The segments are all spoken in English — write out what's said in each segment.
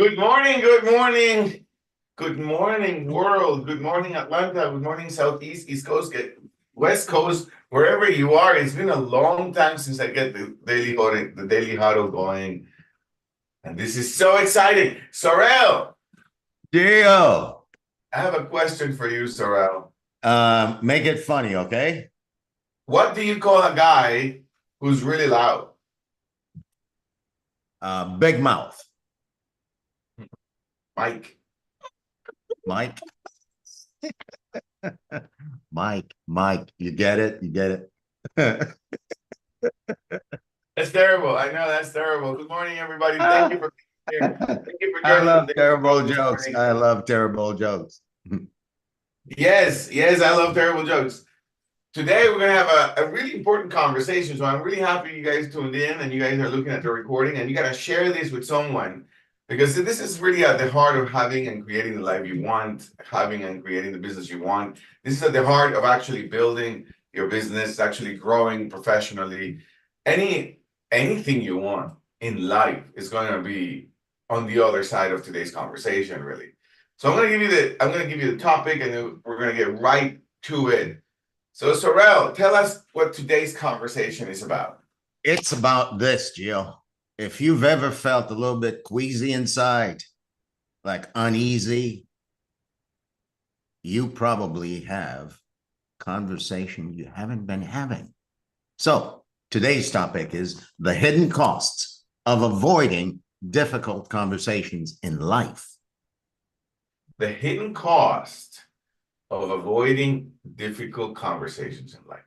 Good morning, good morning, good morning, world. Good morning, Atlanta. Good morning, Southeast, East Coast, West Coast, wherever you are. It's been a long time since I get the daily huddle going, and this is so exciting. Sorrel, Gio, I have a question for you, Sorrel. make it funny, okay? What do you call a guy who's really loud? Big mouth, Mike. Mike. Mike. You get it? You get it? That's terrible. I know that's terrible. Good morning, everybody. Thank you for being here. Thank you for I joining the love Daily terrible Huddle this jokes. morning. I love terrible jokes. Yes, I love terrible jokes. Today we're gonna have a really important conversation. So I'm really happy you guys tuned in and you guys are looking at the recording and you gotta share this with someone because this is really at the heart of having and creating the life you want, having and creating the business you want. This is at the heart of actually building your business, actually growing professionally. Anything you want in life is going to be on the other side of today's conversation, really. So I'm gonna give you the topic and then we're gonna get right to it. So Sorrel, tell us what today's conversation is about. It's about this, Gio. If you've ever felt a little bit queasy inside, like uneasy, you probably have conversation you haven't been having. So today's topic is the hidden costs of avoiding difficult conversations in life. The hidden cost of avoiding difficult conversations in life.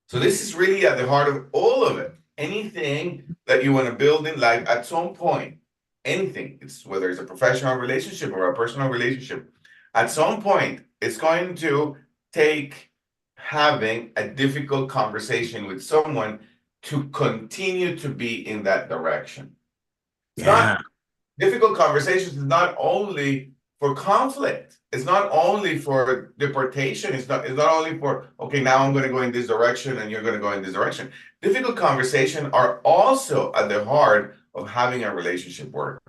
So this is really at the heart of all of it. Anything that you want to build in life at some point, anything, it's whether it's a professional relationship or a personal relationship, at some point, it's going to take having a difficult conversation with someone to continue to be in that direction. It's Yeah. not difficult conversations is not only for conflict. It's not only for deportation. It's not only for, okay, now I'm going to go in this direction and you're going to go in this direction. Difficult conversations are also at the heart of having a relationship work.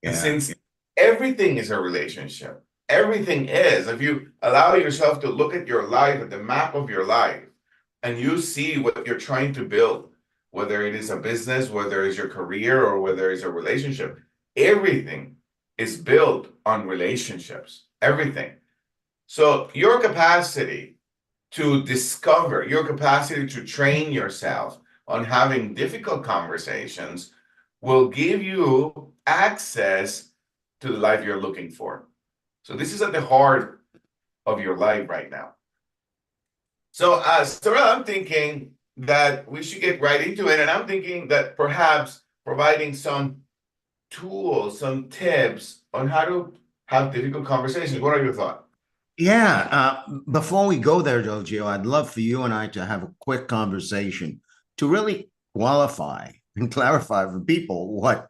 And Yeah. since everything is a relationship, everything is, if you allow yourself to look at your life, at the map of your life, and you see what you're trying to build, whether it is a business, whether it's your career, or whether it's a relationship, everything is built on relationships. Everything. So your capacity to discover, your capacity to train yourself on having difficult conversations will give you access to the life you're looking for. So this is at the heart of your life right now. So, Sarah, I'm thinking that we should get right into it. And I'm thinking that perhaps providing some tools, some tips on how to have difficult conversations. What are your thoughts? Yeah. Before we go there, though, Gio, I'd love for you and I to have a quick conversation to really qualify and clarify for people what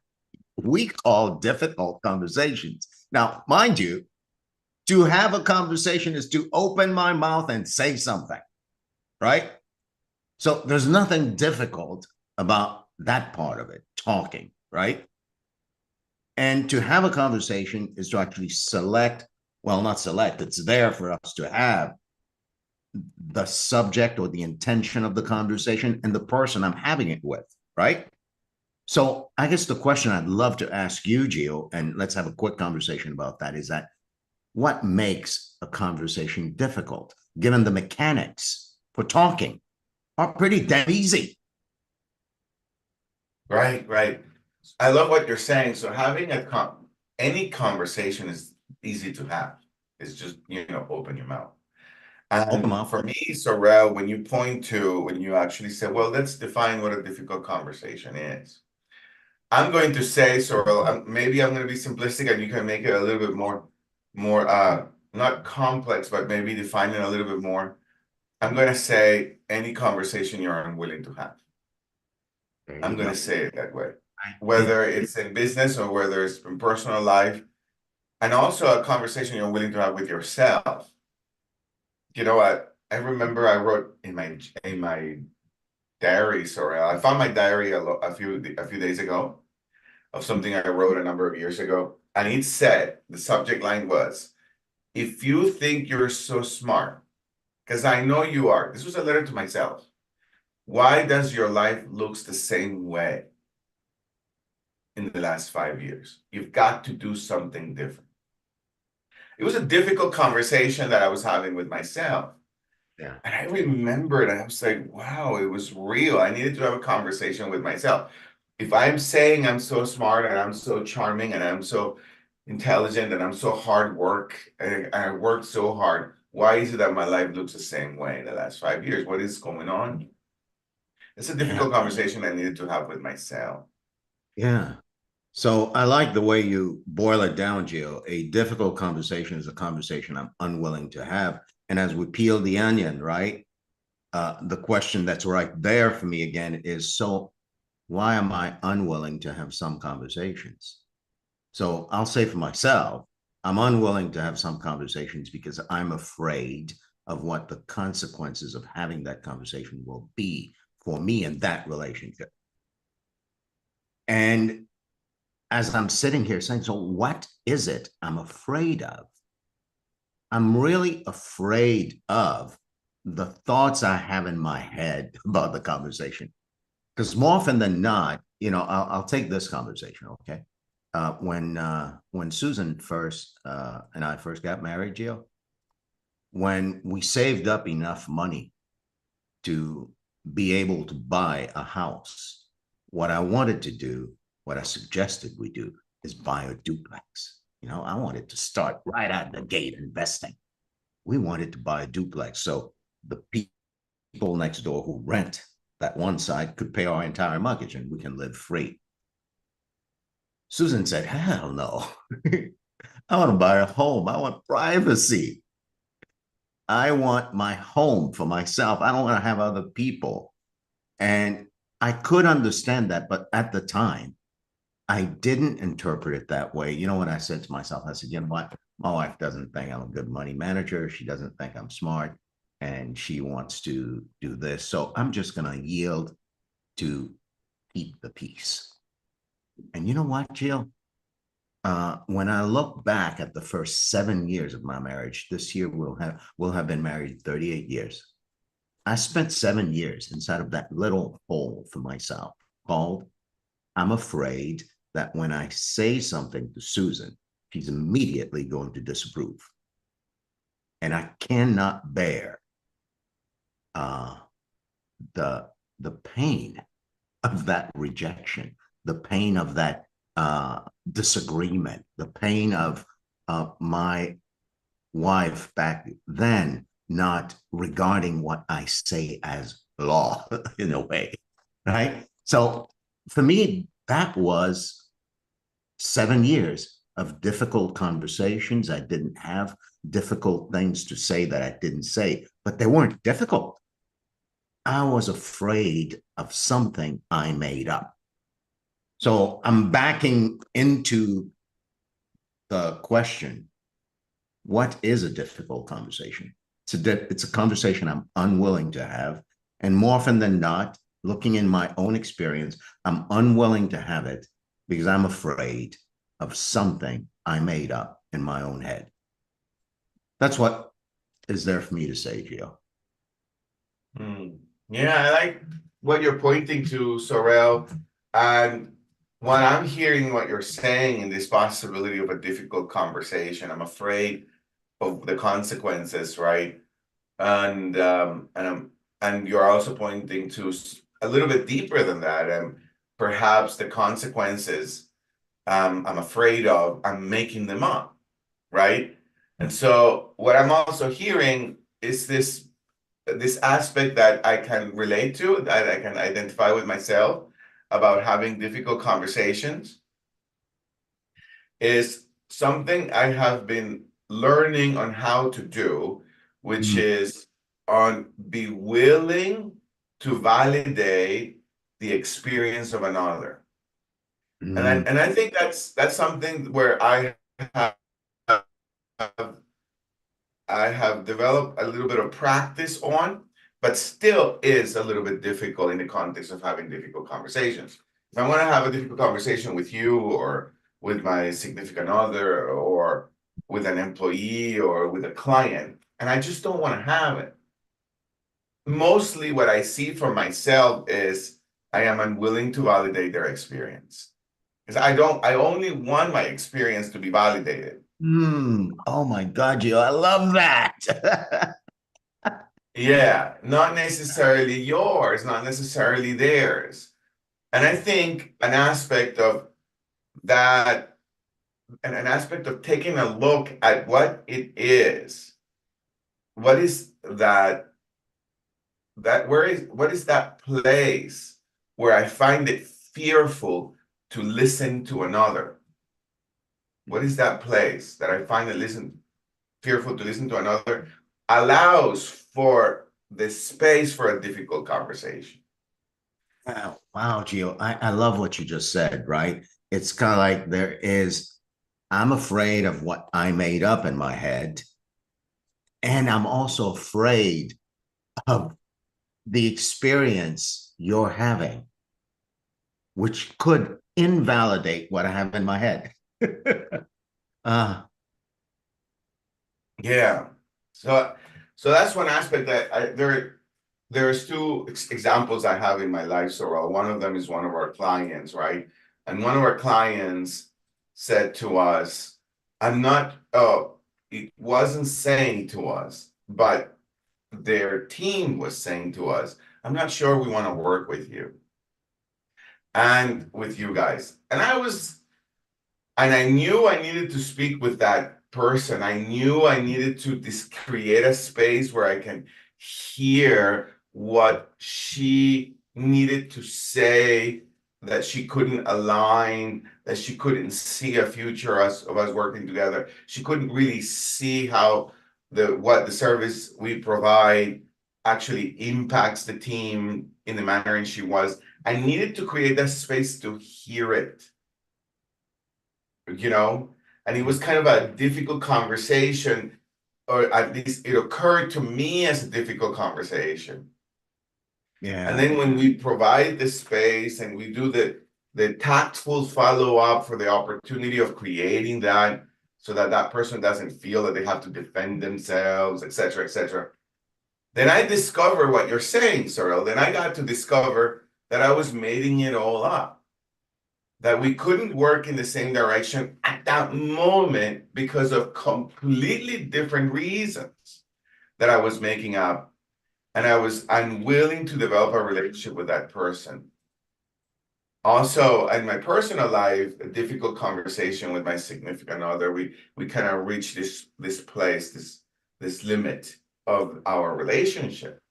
we call difficult conversations. Now, mind you, to have a conversation is to open my mouth and say something, right? So there's nothing difficult about that part of it, talking, right? And to have a conversation is to actually select, well, not select, it's there for us to have the subject or the intention of the conversation and the person I'm having it with, right? So I guess the question I'd love to ask you, Gio, and let's have a quick conversation about that, is that what makes a conversation difficult, given the mechanics for talking are pretty damn easy? Right. I love what you're saying. So having any conversation is easy to have. It's just, open your mouth. Open And mouth. for me, Sorrel, when you actually say, well, let's define what a difficult conversation is. I'm going to say, Sorrel, maybe I'm going to be simplistic and you can make it a little bit more, not complex, but maybe define it a little bit more. I'm going to say any conversation you're unwilling to have. There I'm you going go. to say it that way, It, whether it's in business or whether it's in personal life, and also a conversation you're willing to have with yourself. You know what? I remember I wrote in my diary. Sorry, I found my diary a few days ago. of something I wrote a number of years ago. And it said, the subject line was, if you think you're so smart, because I know you are, this was a letter to myself. Why does your life looks the same way in the last 5 years? You've got to do something different. It was a difficult conversation that I was having with myself. Yeah. And I remembered, I was like, wow, it was real. I needed to have a conversation with myself. If I'm saying I'm so smart and I'm so charming and I'm so intelligent and I'm so hard work and I worked so hard, why is it that my life looks the same way in the last 5 years? What is going on? It's a Yeah. difficult conversation I needed to have with myself. Yeah. So I like the way you boil it down, Gio. A difficult conversation is a conversation I'm unwilling to have. And as we peel the onion, right? The question that's right there for me again is, so why am I unwilling to have some conversations? So I'll say for myself, I'm unwilling to have some conversations because I'm afraid of what the consequences of having that conversation will be for me in that relationship. And as I'm sitting here saying, so what is it I'm afraid of? I'm really afraid of the thoughts I have in my head about the conversation. Because more often than not, I'll take this conversation, okay? When Susan first and I first got married, Gio, when we saved up enough money to be able to buy a house, what I wanted to do, what I suggested we do, is buy a duplex. I wanted to start right out the gate investing. We wanted to buy a duplex so the people next door who rent that one side could pay our entire mortgage and we can live free. Susan said, hell no. I want to buy a home. I want privacy. I want my home for myself. I don't want to have other people. And I could understand that, but at the time, I didn't interpret it that way. You know what I said to myself? I said, you know what? My wife doesn't think I'm a good money manager. She doesn't think I'm smart, and she wants to do this. So I'm just going to yield to keep the peace. And you know what, Jill? When I look back at the first 7 years of my marriage, this year we'll have been married 38 years. I spent 7 years inside of that little hole for myself called, I'm afraid that when I say something to Susan, she's immediately going to disapprove. And I cannot bear uh, the the pain of that rejection, the pain of that disagreement, the pain of my wife back then not regarding what I say as law in a way, right? So for me, that was 7 years of difficult conversations. I didn't have difficult things to say that I didn't say, but they weren't difficult. I was afraid of something I made up. So I'm backing into the question, what is a difficult conversation? It's a conversation I'm unwilling to have. And more often than not, looking in my own experience, I'm unwilling to have it because I'm afraid of something I made up in my own head. That's what is there for me to say, Gio. Hmm. Yeah, I like what you're pointing to, Sorel. And when I'm hearing what you're saying in this possibility of a difficult conversation, I'm afraid of the consequences, right? And you're also pointing to a little bit deeper than that, and perhaps the consequences I'm afraid of, I'm making them up, right? And so what I'm also hearing is this aspect that I can relate to, that I can identify with myself about having difficult conversations, is something I have been learning on how to do, which Mm, is on be willing to validate the experience of another. And I mm, and I think that's something where have I have developed a little bit of practice on, but still is a little bit difficult in the context of having difficult conversations. If I want to have a difficult conversation with you or with my significant other or with an employee or with a client, and I just don't want to have it. Mostly what I see for myself is I am unwilling to validate their experience. Because I only want my experience to be validated. Oh my God, Gio, I love that. Yeah, not necessarily yours, not necessarily theirs. And I think an aspect of that, and an aspect of taking a look at what it is, what is that, what is that place where I find it fearful to listen to another? What is that place that I find it fearful to listen to another allows for the space for a difficult conversation? Wow, wow, Gio, I love what you just said, right? It's kind of like I'm afraid of what I made up in my head. And I'm also afraid of the experience you're having, which could invalidate what I have in my head. uh, Yeah. So that's one aspect that there's two examples I have in my life, Sorrel. One of them is one of our clients, right? And one of our clients said to us, I'm not, it wasn't saying to us, but their team was saying to us, I'm not sure we want to work with you and with you guys. And I knew I needed to speak with that person. I knew I needed to create a space where I can hear what she needed to say, that she couldn't align, that she couldn't see a future of us working together. She couldn't really see how what the service we provide actually impacts the team in the manner in she was. I needed to create that space to hear it, you know, and it was kind of a difficult conversation, or at least it occurred to me as a difficult conversation. And yeah. then when we provide the space and we do the tactful follow up for the opportunity of creating that, so that that person doesn't feel that they have to defend themselves, et cetera, then I discover what you're saying, Sorrel. Then I got to discover that I was making it all up, that we couldn't work in the same direction at that moment because of completely different reasons that I was making up. And I was unwilling to develop a relationship with that person. Also, in my personal life, a difficult conversation with my significant other, we kind of reached this place, this limit of our relationship.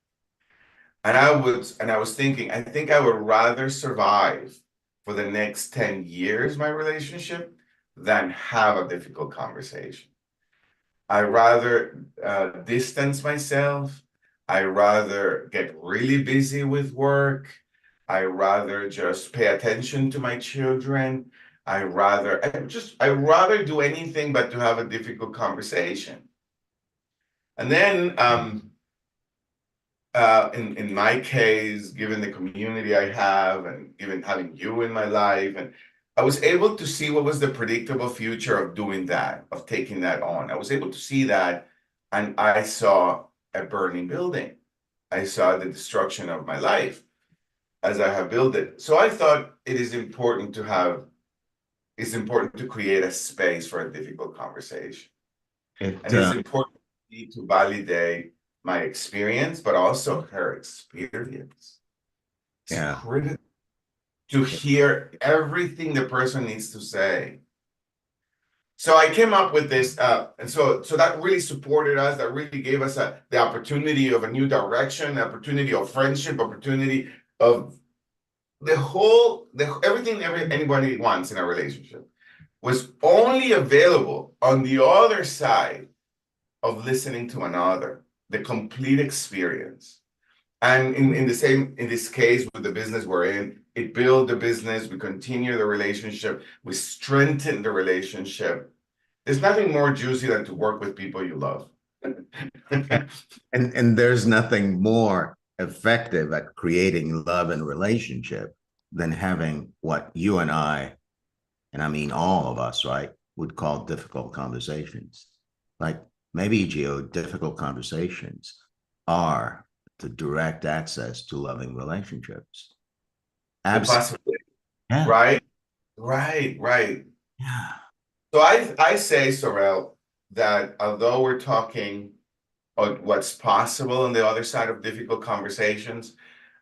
And I was thinking, I think I would rather survive for the next 10 years, my relationship, than have a difficult conversation. I rather distance myself. I rather get really busy with work. I rather just pay attention to my children. I rather do anything but to have a difficult conversation. And then in my case, given the community I have and given having you in my life, and I was able to see what was the predictable future of doing that, of taking that on. I was able to see that, and I saw a burning building. I saw the destruction of my life as I have built it. So I thought it's important to create a space for a difficult conversation. it And it's important to validate my experience, but also her experience. It's yeah. critical to hear everything the person needs to say. So I came up with this, and so that really supported us. That really gave us the opportunity of a new direction, opportunity of friendship, opportunity of everything anybody wants in a relationship was only available on the other side of listening to another, the complete experience. And in this case, with the business we're in, it built the business, we continue the relationship, we strengthen the relationship. There's nothing more juicy than to work with people you love. And there's nothing more effective at creating love and relationship than having what you and I mean all of us, right, would call difficult conversations. Like maybe, Gio, difficult conversations are the direct access to loving relationships. The Absolutely. possibility, Yeah. right? Right, right. Yeah. So I say, Sorel, that although we're talking on what's possible on the other side of difficult conversations,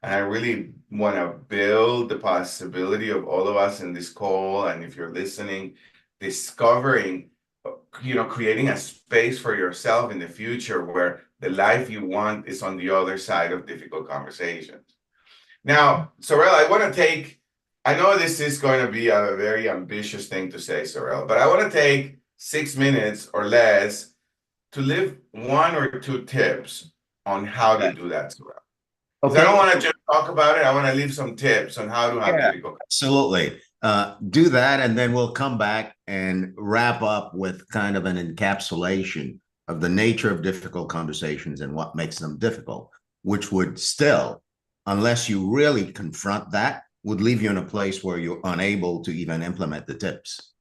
and I really want to build the possibility of all of us in this call, and if you're listening, discovering, creating a space for yourself in the future where the life you want is on the other side of difficult conversations. Now, Sorel, I know this is going to be a very ambitious thing to say, Sorel, but I want to take 6 minutes or less to leave one or two tips on how to do that, Sorel. Because I don't Okay. want to just talk about it. I want to leave some tips on how to have Yeah, difficult. absolutely. Do that, and then we'll come back and wrap up with kind of an encapsulation of the nature of difficult conversations and what makes them difficult, which would still, unless you really confront that, would leave you in a place where you're unable to even implement the tips.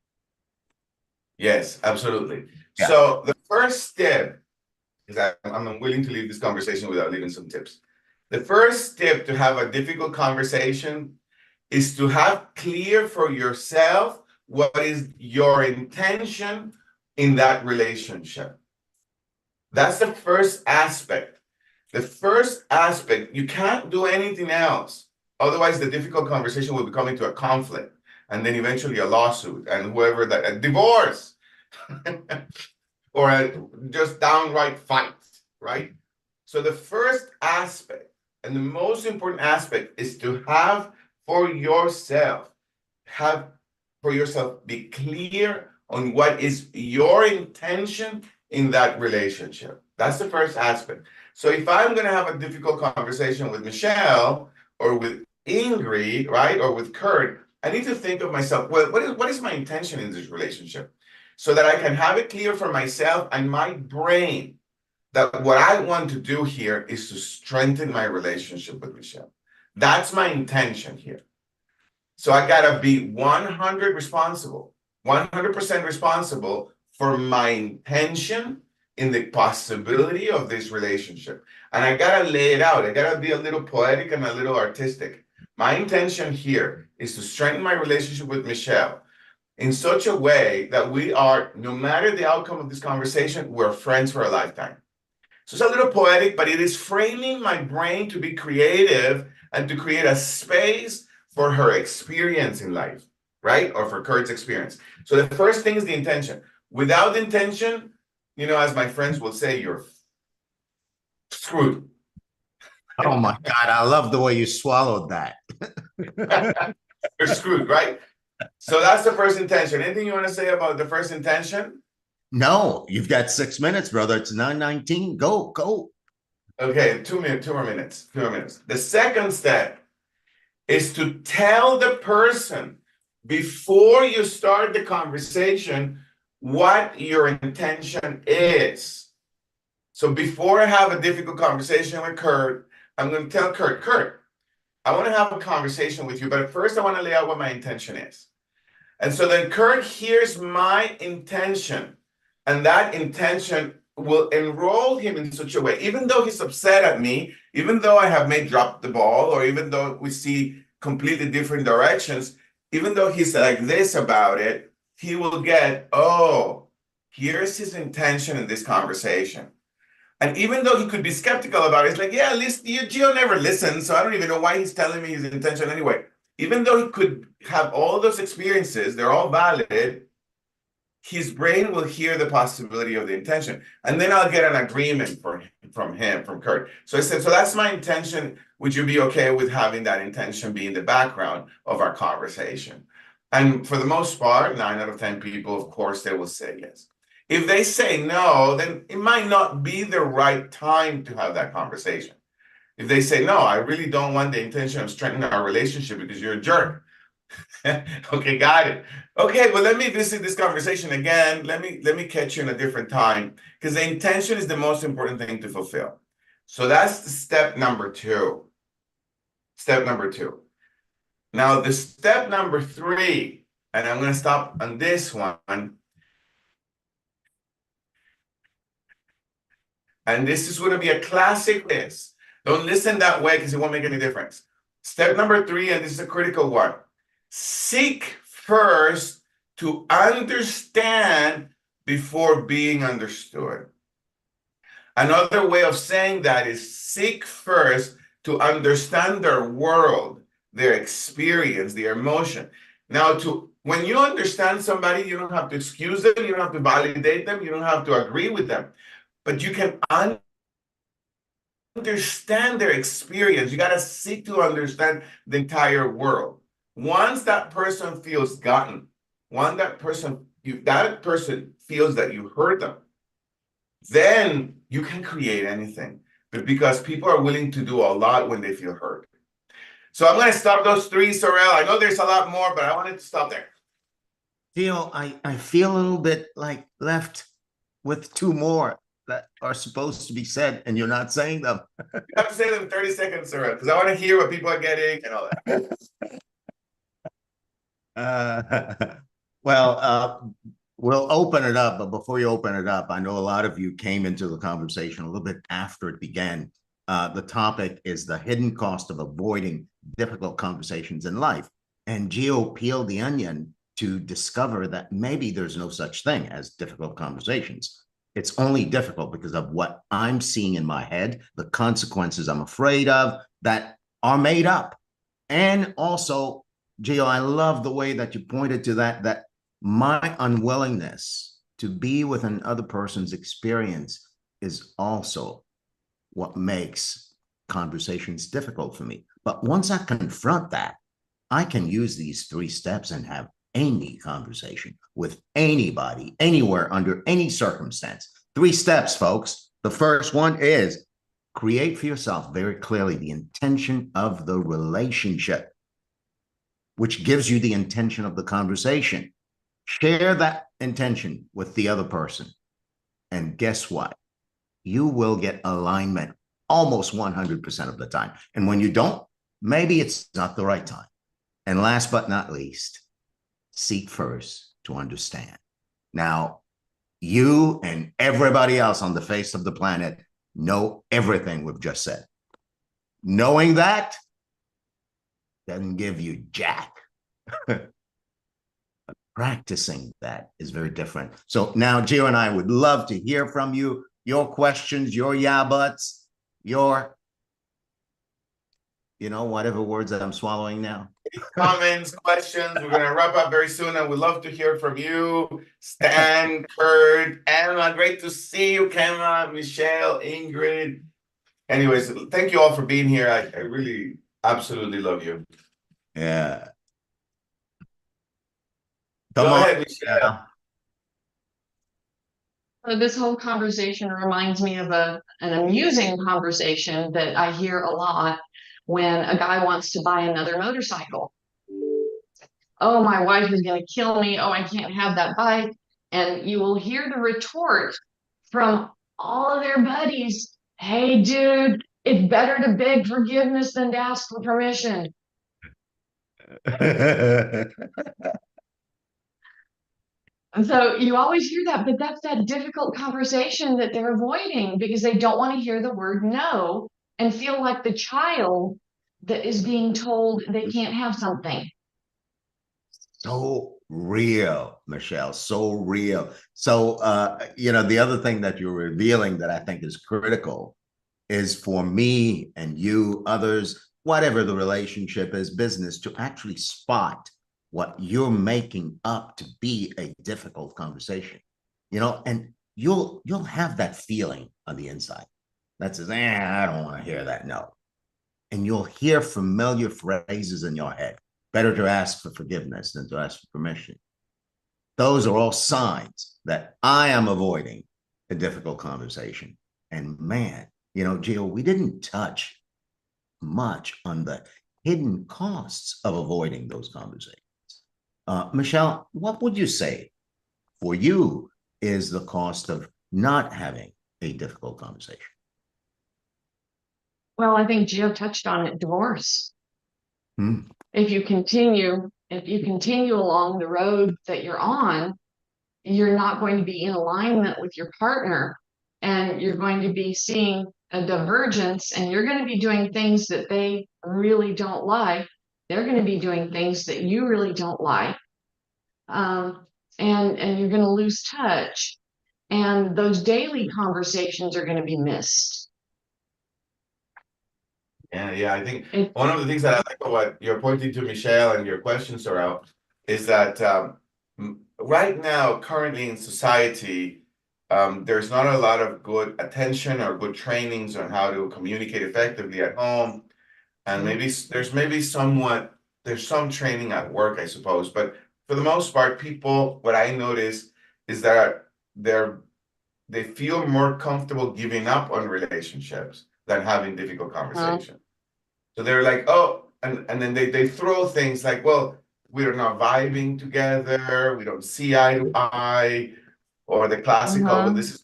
Yes, absolutely. Yeah. So the first step is I'm willing to leave this conversation without leaving some tips. The first step to have a difficult conversation is to have clear for yourself what is your intention in that relationship. That's the first aspect. The first aspect, you can't do anything else. Otherwise, the difficult conversation will become into a conflict and then eventually a lawsuit and whoever that, a divorce or a just downright fight, right? So the first aspect and the most important aspect is to have for yourself, have for yourself, be clear on what is your intention in that relationship. That's the first aspect. So if I'm going to have a difficult conversation with Michelle or with Ingrid, right, or with Kurt, I need to think of myself, well, what is my intention in this relationship? So that I can have it clear for myself and my brain that what I want to do here is to strengthen my relationship with Michelle. That's my intention here. So I gotta be 100% responsible for my intention in the possibility of this relationship. And I gotta lay it out. I gotta be a little poetic and a little artistic. My intention here is to strengthen my relationship with Michelle in such a way that we are, no matter the outcome of this conversation, we're friends for a lifetime. So it's a little poetic, but it is framing my brain to be creative and to create a space for her experience in life, right? Or for Kurt's experience. So the first thing is the intention. Without intention, as my friends will say, you're screwed. Oh my God, I love the way you swallowed that. You're screwed, right? So that's the first intention. Anything you want to say about the first intention? No, you've got 6 minutes, brother. It's 9:19. Go, go. Okay, 2 minutes, 2 more minutes, 2 more minutes. The second step is to tell the person before you start the conversation what your intention is. So before I have a difficult conversation with Kurt, I'm going to tell Kurt, I want to have a conversation with you, but first I want to lay out what my intention is. And so then Kurt hears my intention, and that intention will enroll him in such a way, even though he's upset at me, even though I have made drop the ball, or even though we see completely different directions, even though he's like this about it, he will get, oh, here's his intention in this conversation. And even though he could be skeptical about it, it's like, yeah, at least Gio never listens, so I don't even know why he's telling me his intention anyway. Even though he could have all those experiences, they're all valid, his brain will hear the possibility of the intention. And then I'll get an agreement from Kurt. So I said, so that's my intention. Would you be okay with having that intention be in the background of our conversation? And for the most part, 9 out of 10 people, of course, they will say yes. If they say no, then it might not be the right time to have that conversation. If they say, no, I really don't want the intention of strengthening our relationship because you're a jerk. Okay, got it. Okay, well, let me visit this conversation again. Let me catch you in a different time because the intention is the most important thing to fulfill. So that's the step number two. Step number two. Now, the step number 3, and I'm going to stop on this one, and this is going to be a classic list. Don't listen that way because it won't make any difference. Step number 3, and this is a critical one. Seek first to understand before being understood. Another way of saying that is seek first to understand their world, their experience, their emotion. Now, when you understand somebody, you don't have to excuse them, you don't have to validate them, you don't have to agree with them, but you can understand their experience. You got to seek to understand the entire world. Once that person feels gotten, once that person feels that you heard them, then you can create anything. But because people are willing to do a lot when they feel heard. So I'm going to stop those 3, Sorel. I know there's a lot more, but I wanted to stop there. Theo, I feel a little bit like left with 2 more that are supposed to be said, and you're not saying them. You have to say them in 30 seconds, Sorel, because I want to hear what people are getting and all that. Well, we'll open it up, but before you open it up, I know a lot of you came into the conversation a little bit after it began. The topic is the hidden cost of avoiding difficult conversations in life. And Gio peeled the onion to discover that maybe there's no such thing as difficult conversations. It's only difficult because of what I'm seeing in my head, the consequences I'm afraid of that are made up. And also, Gio, I love the way that you pointed to that my unwillingness to be with another person's experience is also what makes conversations difficult for me. But once I confront that, I can use these 3 steps and have any conversation with anybody, anywhere, under any circumstance. 3 steps, folks. The first one is create for yourself very clearly the intention of the relationship, which gives you the intention of the conversation. Share that intention with the other person. And guess what? You will get alignment almost 100% of the time. And when you don't, maybe it's not the right time. And last but not least, seek first to understand. Now, you and everybody else on the face of the planet know everything we've just said. Knowing that doesn't give you jack. Practicing that is very different. So now Gio and I would love to hear from you, your questions, your yeah buts, your, whatever words that I'm swallowing now. Comments, questions. We're going to wrap up very soon, and we'd love to hear from you. Stan, Kurt, Emma, great to see you, Kemma, Michelle, Ingrid. Anyways, thank you all for being here. I really absolutely love you. Yeah. Go Come on. ahead, Michelle. This whole conversation reminds me of an amusing conversation that I hear a lot when a guy wants to buy another motorcycle. Oh, my wife is going to kill me. Oh, I can't have that bike. And you will hear the retort from all of their buddies. Hey, dude, it's better to beg forgiveness than to ask for permission. And so you always hear that, but that's that difficult conversation that they're avoiding because they don't want to hear the word no and feel like the child that is being told they can't have something. So real, Michelle, so real. So, the other thing that you're revealing that I think is critical is for me and you, others, whatever the relationship is, business, to actually spot what you're making up to be a difficult conversation, and you'll have that feeling on the inside that says, I don't want to hear that, no. And you'll hear familiar phrases in your head. Better to ask for forgiveness than to ask for permission. Those are all signs that I am avoiding a difficult conversation. And man, Gio, we didn't touch much on the hidden costs of avoiding those conversations. Michelle, what would you say for you is the cost of not having a difficult conversation? Well, I think Gio touched on it, divorce. If you continue along the road that you're on, you're not going to be in alignment with your partner, and you're going to be seeing a divergence, and you're going to be doing things that they really don't like. They're going to be doing things that you really don't like. And you're going to lose touch, and those daily conversations are going to be missed. Yeah, I think one of the things that I like about what you're pointing to, Michelle, and your question, Sorrel, is that right now, currently in society, there's not a lot of good attention or good trainings on how to communicate effectively at home. And maybe there's some training at work, I suppose. But for the most part, people, what I notice is that they feel more comfortable giving up on relationships than having difficult conversations. So they're like, oh, and then they throw things like, well, we're not vibing together, we don't see eye to eye, or the classical, well, this is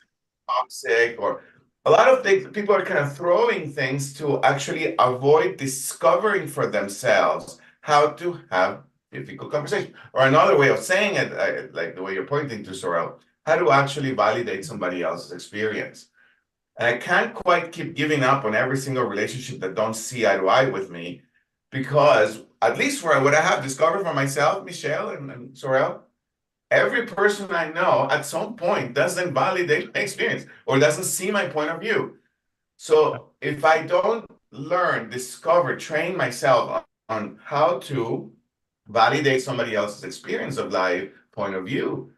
toxic, or a lot of things. People are kind of throwing things to actually avoid discovering for themselves how to have difficult conversation. Or another way of saying it, like the way you're pointing to, Sorrel, how to actually validate somebody else's experience. And I can't quite keep giving up on every single relationship that don't see eye to eye with me, because at least for what I have discovered for myself, Michelle and Sorrel, every person I know at some point doesn't validate my experience or doesn't see my point of view. So if I don't learn, discover, train myself on how to validate somebody else's experience of life, point of view,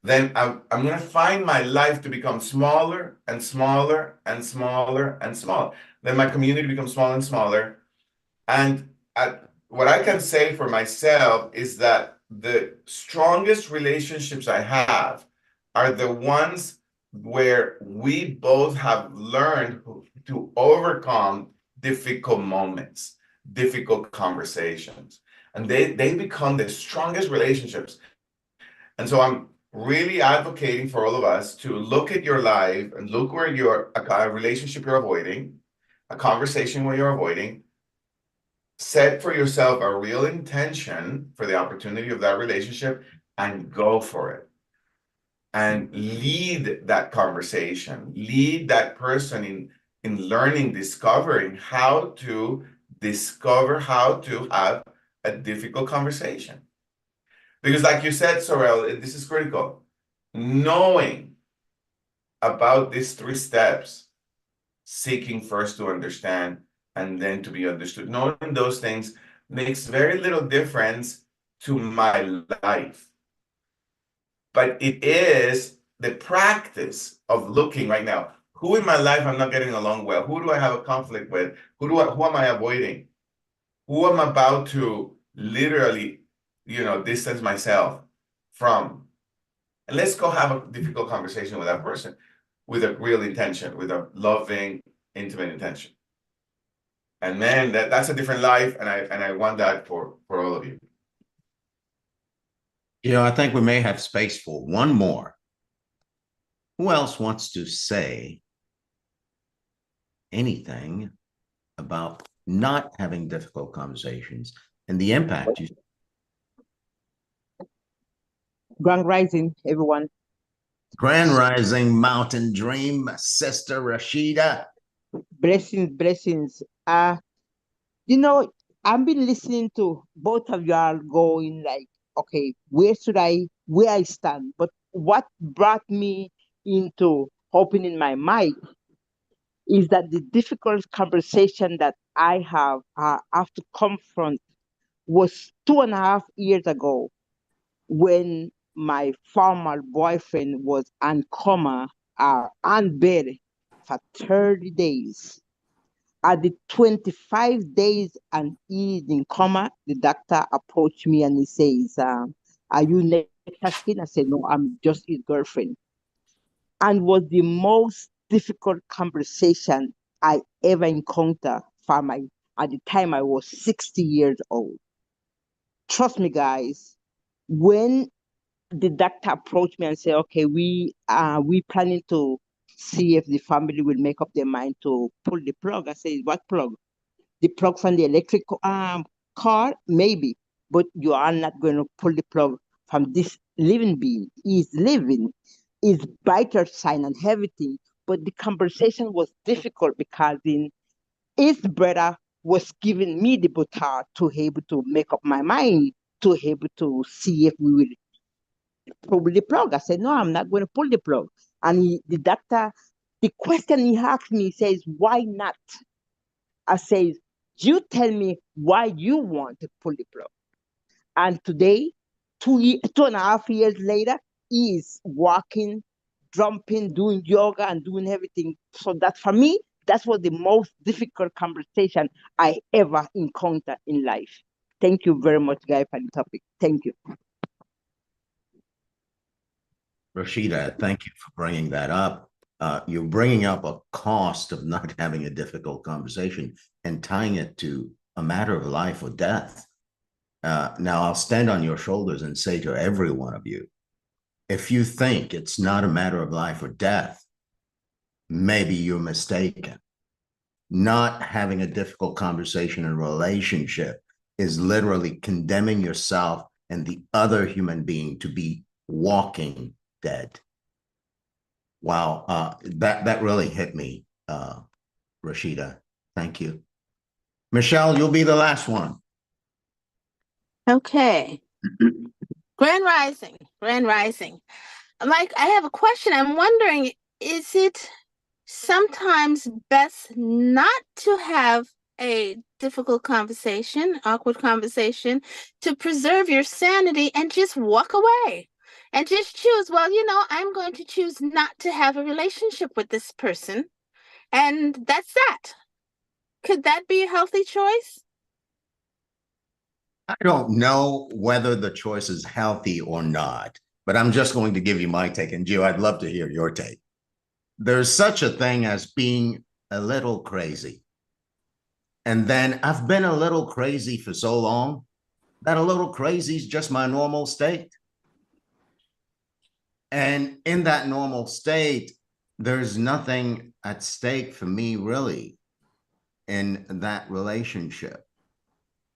then I'm going to find my life to become smaller and smaller and smaller and smaller. Then my community becomes smaller and smaller. And what I can say for myself is that the strongest relationships I have are the ones where we both have learned to overcome difficult moments, difficult conversations. And they become the strongest relationships. And so I'm really advocating for all of us to look at your life and look where a relationship you're avoiding, a conversation where you're avoiding, set for yourself a real intention for the opportunity of that relationship and go for it. And lead that conversation, lead that person in learning, discovering how to discover how to have a difficult conversation. Because like you said, Sorrel, this is critical. Knowing about these 3 steps, seeking first to understand and then to be understood. Knowing those things makes very little difference to my life. But it is the practice of looking right now. Who in my life I'm not getting along well? Who do I have a conflict with? Who am I avoiding? Who am I about to literally, distance myself from? And let's go have a difficult conversation with that person with a real intention, with a loving, intimate intention. And man, that's a different life, and I want that for all of you. I think we may have space for one more. Who else wants to say anything about not having difficult conversations and the impact you? Grand Rising, everyone. Grand Rising, Mountain Dream, Sister Rashida. Blessings. I've been listening to both of y'all going like, okay, where I stand? But what brought me into opening my mind is that the difficult conversation that I have to confront was 2.5 years ago, when my former boyfriend was on coma, on bed for 30 days. At the 25 days and he is in coma, the doctor approached me and he says, are you next of kin? I said, no, I'm just his girlfriend. And was the most difficult conversation I ever encountered at the time I was 60 years old. Trust me, guys, when the doctor approached me and said, okay, we planning to see if the family will make up their mind to pull the plug. I said, what plug? The plug from the electric car, maybe, but you are not going to pull the plug from this living being. He's living, his vital sign and everything. But the conversation was difficult because his brother was giving me the baton to able to make up my mind, to able to see if we will pull the plug. I said, no, I'm not going to pull the plug. And the doctor, the question he asked me says, why not? I says, you tell me why you want to pull the plug. And today, 2.5 years later, he is walking, jumping, doing yoga, and doing everything. So that for me, that was the most difficult conversation I ever encountered in life. Thank you very much, guys, for the topic. Thank you. Rashida, thank you for bringing that up. You're bringing up a cost of not having a difficult conversation and tying it to a matter of life or death. Now, I'll stand on your shoulders and say to every one of you, if you think it's not a matter of life or death, maybe you're mistaken. Not having a difficult conversation in a relationship is literally condemning yourself and the other human being to be walking dead. Wow, that really hit me, Rashida. Thank you. Michelle, you'll be the last one. Okay. Grand Rising, Grand Rising. Mike, I have a question. I'm wondering, is it sometimes best not to have a difficult conversation, awkward conversation, to preserve your sanity and just walk away and just choose, well, I'm going to choose not to have a relationship with this person, and that's that. Could that be a healthy choice? I don't know whether the choice is healthy or not, but I'm just going to give you my take. And Gio, I'd love to hear your take. There's such a thing as being a little crazy. And then I've been a little crazy for so long that a little crazy is just my normal state. And in that normal state, there's nothing at stake for me really in that relationship.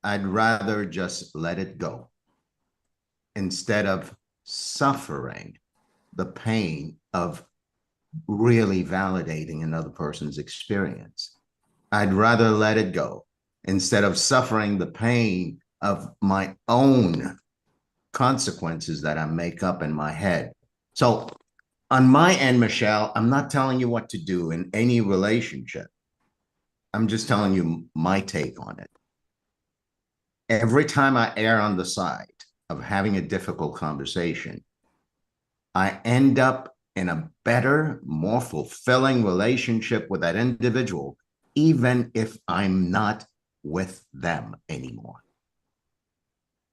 I'd rather just let it go instead of suffering the pain of really validating another person's experience. I'd rather let it go instead of suffering the pain of my own consequences that I make up in my head. So on my end, Michelle, I'm not telling you what to do in any relationship. I'm just telling you my take on it. Every time I err on the side of having a difficult conversation, I end up in a better, more fulfilling relationship with that individual, even if I'm not with them anymore.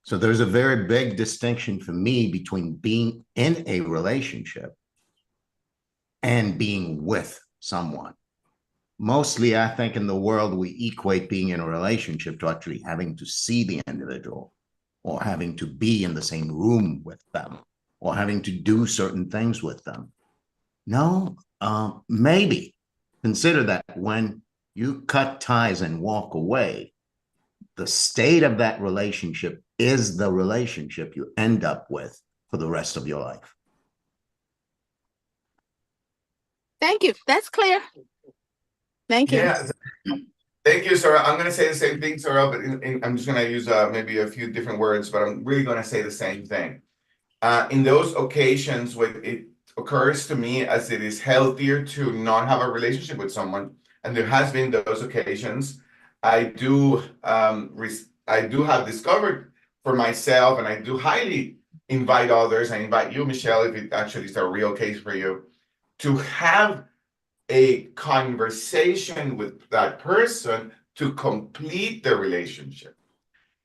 So there's a very big distinction for me between being in a relationship and being with someone. Mostly, I think in the world, we equate being in a relationship to actually having to see the individual or having to be in the same room with them or having to do certain things with them. No, maybe consider that when you cut ties and walk away, the state of that relationship is the relationship you end up with for the rest of your life. Thank you. That's clear. Thank you. Yeah, thank you, Sarah. I'm going to say the same thing, Sarah, but I'm just going to use maybe a few different words, but I'm really going to say the same thing. In those occasions when it occurs to me as it is healthier to not have a relationship with someone, and there has been those occasions, I do have discovered for myself, and I do highly invite others. I invite you, Michelle, if it actually is a real case for you, to have a conversation with that person to complete the relationship.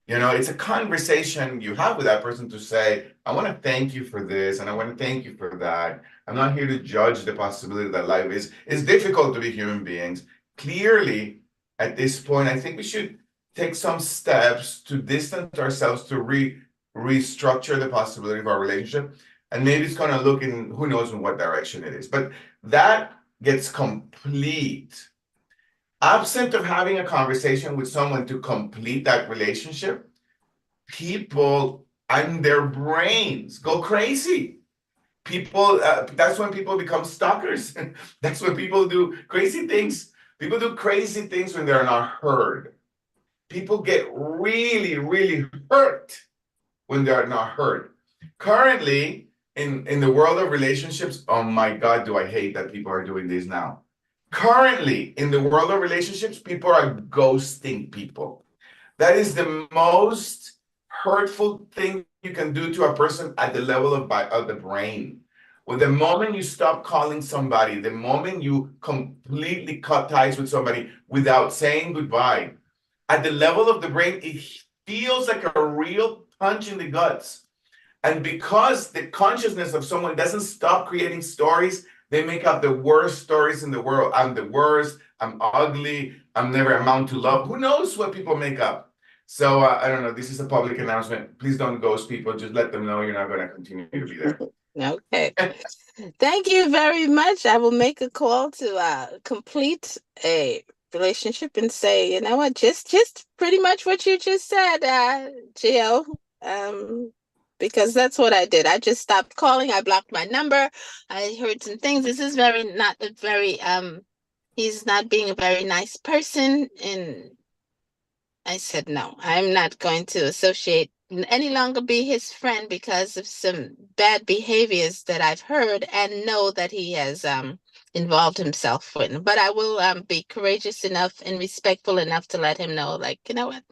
It's a conversation you have with that person to say, I want to thank you for this, and I want to thank you for that. I'm not here to judge the possibility that life is. It's difficult to be human beings. Clearly, at this point, I think we should take some steps to distance ourselves to restructure the possibility of our relationship. And maybe it's going to look in who knows in what direction it is. But that gets complete Absent of having a conversation with someone to complete that relationship, people and their brains go crazy. People, that's when people become stalkers. That's when people do crazy things. People do crazy things when they're not heard. People get really, really hurt when they're not heard. Currently, in the world of relationships, oh my God, do I hate that people are doing this now. Currently, in the world of relationships, people are ghosting people. That is the most hurtful thing you can do to a person at the level of the brain. Well, the moment you stop calling somebody, the moment you completely cut ties with somebody without saying goodbye, at the level of the brain, it feels like a real punch in the guts. And because the consciousness of someone doesn't stop creating stories, they make up the worst stories in the world. I'm the worst, I'm ugly, I'm never amount to love. Who knows what people make up? So I don't know. This is a public announcement. Please don't ghost people. Just let them know you're not going to continue to be there. Okay. Thank you very much. I will make a call to complete a relationship and say, you know what, just pretty much what you just said, Gio. Because that's what I did. I just stopped calling. I blocked my number. I heard some things. This is not a very he's not being a very nice person, and I said, no, I'm not going to associate any longer be his friend because of some bad behaviors that I've heard and know that he has involved himself in. But I will be courageous enough and respectful enough to let him know, like, you know what?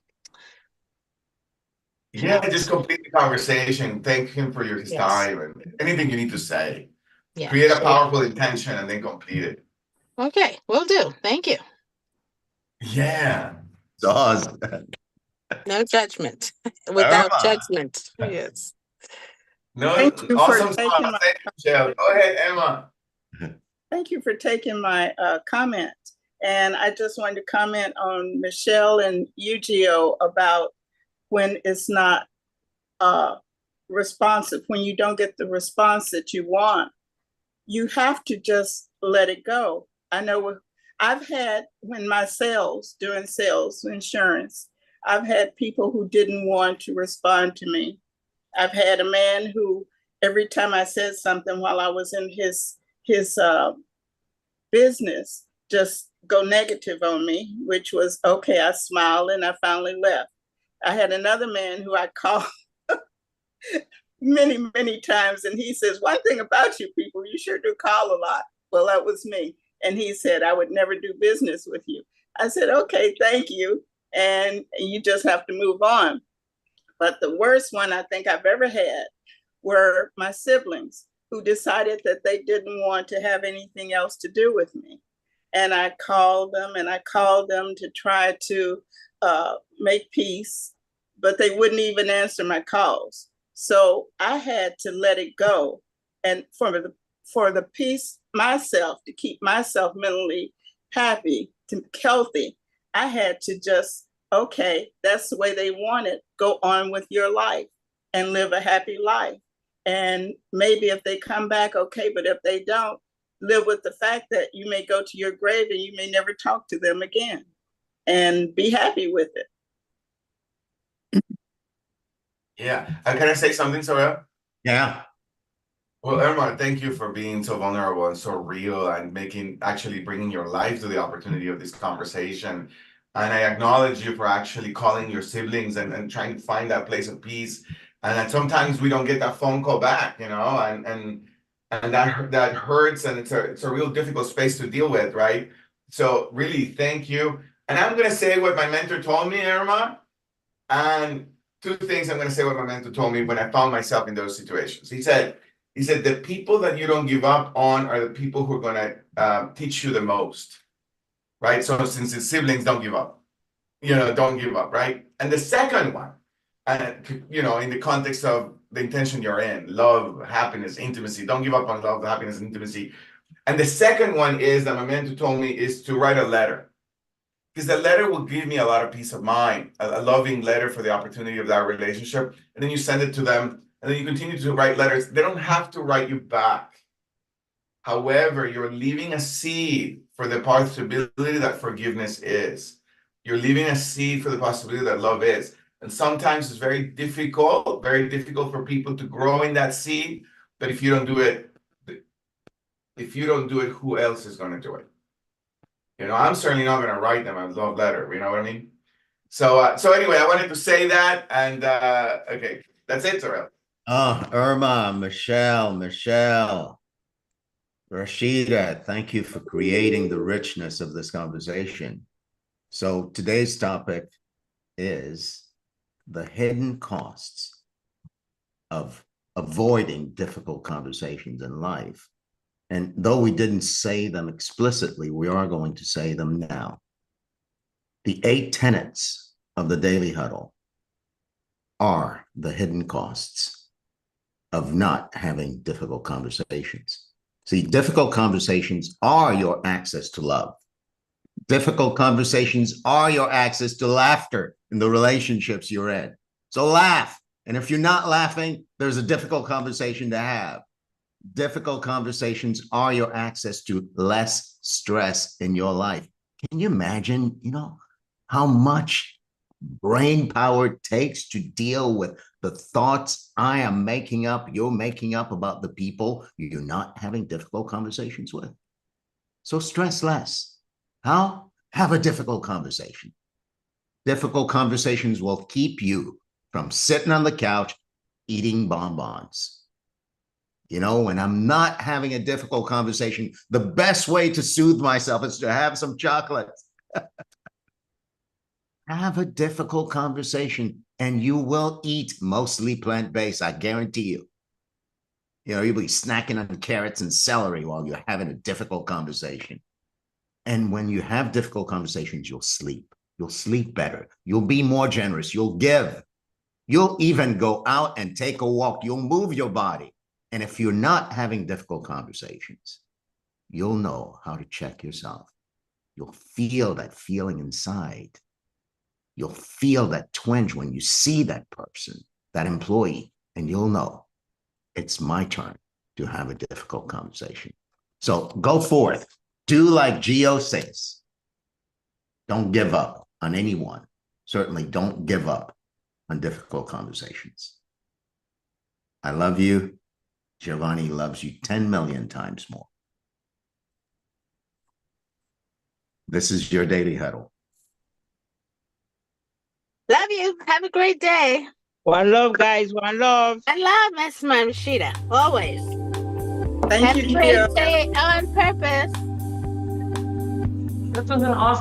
Yeah, just complete the conversation. Thank him for his Yes. time and anything you need to say. Yeah. Create a powerful intention and then complete it. Okay, will do. Thank you. Yeah. It's awesome. No judgment. Without Irma. judgment. Yes. No, Thank you for awesome taking sauce. my- Thank you, Michelle. Go ahead, Emma. Thank you for taking my comment. And I just wanted to comment on Michelle and Eugeo about when it's not responsive, when you don't get the response that you want. You have to just let it go. I know I've had, doing sales, insurance, I've had people who didn't want to respond to me. I've had a man who, every time I said something while I was in his business, just go negative on me, which was okay. I smiled and I finally left. I had another man who I called many, many times, and he says, one thing about you people, you sure do call a lot. Well, that was me. And he said, I would never do business with you. I said, okay, thank you. And you just have to move on. But the worst one I think I've ever had were my siblings, who decided that they didn't want to have anything else to do with me. And I called them to try to make peace, but they wouldn't even answer my calls. So I had to let it go. And for the peace myself, to keep myself mentally happy, to healthy, I had to just, okay, that's the way they want it. Go on with your life and live a happy life. And maybe if they come back, okay, but if they don't, live with the fact that you may go to your grave and you may never talk to them again, and be happy with it. Yeah. Can I say something, Soraya? Yeah. Well, Irma, thank you for being so vulnerable and so real and actually bringing your life to the opportunity of this conversation. And I acknowledge you for actually calling your siblings and trying to find that place of peace. And then sometimes we don't get that phone call back, and that hurts, and it's a real difficult space to deal with, right? So really, thank you. And I'm gonna say what my mentor told me, Irma, and two things I'm gonna say what my mentor told me when I found myself in those situations. He said, the people that you don't give up on are the people who are going to teach you the most, right? So since the siblings don't give up, don't give up, right? And the second one, in the context of the intention you're in, love, happiness, intimacy, don't give up on love, happiness, and intimacy. And the second one is that my mentor told me is to write a letter. Because the letter will give me a lot of peace of mind, a loving letter for the opportunity of that relationship. And then you send it to them, and then you continue to write letters. They don't have to write you back. However, you're leaving a seed for the possibility that forgiveness is. You're leaving a seed for the possibility that love is. And sometimes it's very difficult for people to grow in that seed. But if you don't do it, who else is going to do it? You know, I'm certainly not going to write them a love letter. You know what I mean? So anyway, I wanted to say that. And okay, that's it, Terrell. Oh, Irma, Michelle, Rashida, thank you for creating the richness of this conversation. So today's topic is the hidden costs of avoiding difficult conversations in life. And though we didn't say them explicitly, we are going to say them now. The 8 tenets of the Daily Huddle are the hidden costs of not having difficult conversations. See, difficult conversations are your access to love. Difficult conversations are your access to laughter in the relationships you're in. So laugh. And if you're not laughing, there's a difficult conversation to have. Difficult conversations are your access to less stress in your life. Can you imagine, how much brain power it takes to deal with the thoughts I am making up, you're making up about the people you're not having difficult conversations with? So stress less. How? Have a difficult conversation. Difficult conversations will keep you from sitting on the couch eating bonbons. When I'm not having a difficult conversation, the best way to soothe myself is to have some chocolate. Have a difficult conversation and you will eat mostly plant-based, I guarantee you. You'll be snacking on carrots and celery while you're having a difficult conversation. And when you have difficult conversations, you'll sleep. You'll sleep better. You'll be more generous. You'll give. You'll even go out and take a walk. You'll move your body. And if you're not having difficult conversations, you'll know how to check yourself. You'll feel that feeling inside. You'll feel that twinge when you see that person, that employee, and you'll know it's my turn to have a difficult conversation. So go forth. Do like Gio says. Don't give up on anyone. Certainly don't give up on difficult conversations. I love you. Giovanni loves you 10 million times more. This is your Daily Huddle. Love you. Have a great day. One love, guys. One love. I love Miss Rashida. Always. Thank Have you, a great Gio. day on purpose. This was an awesome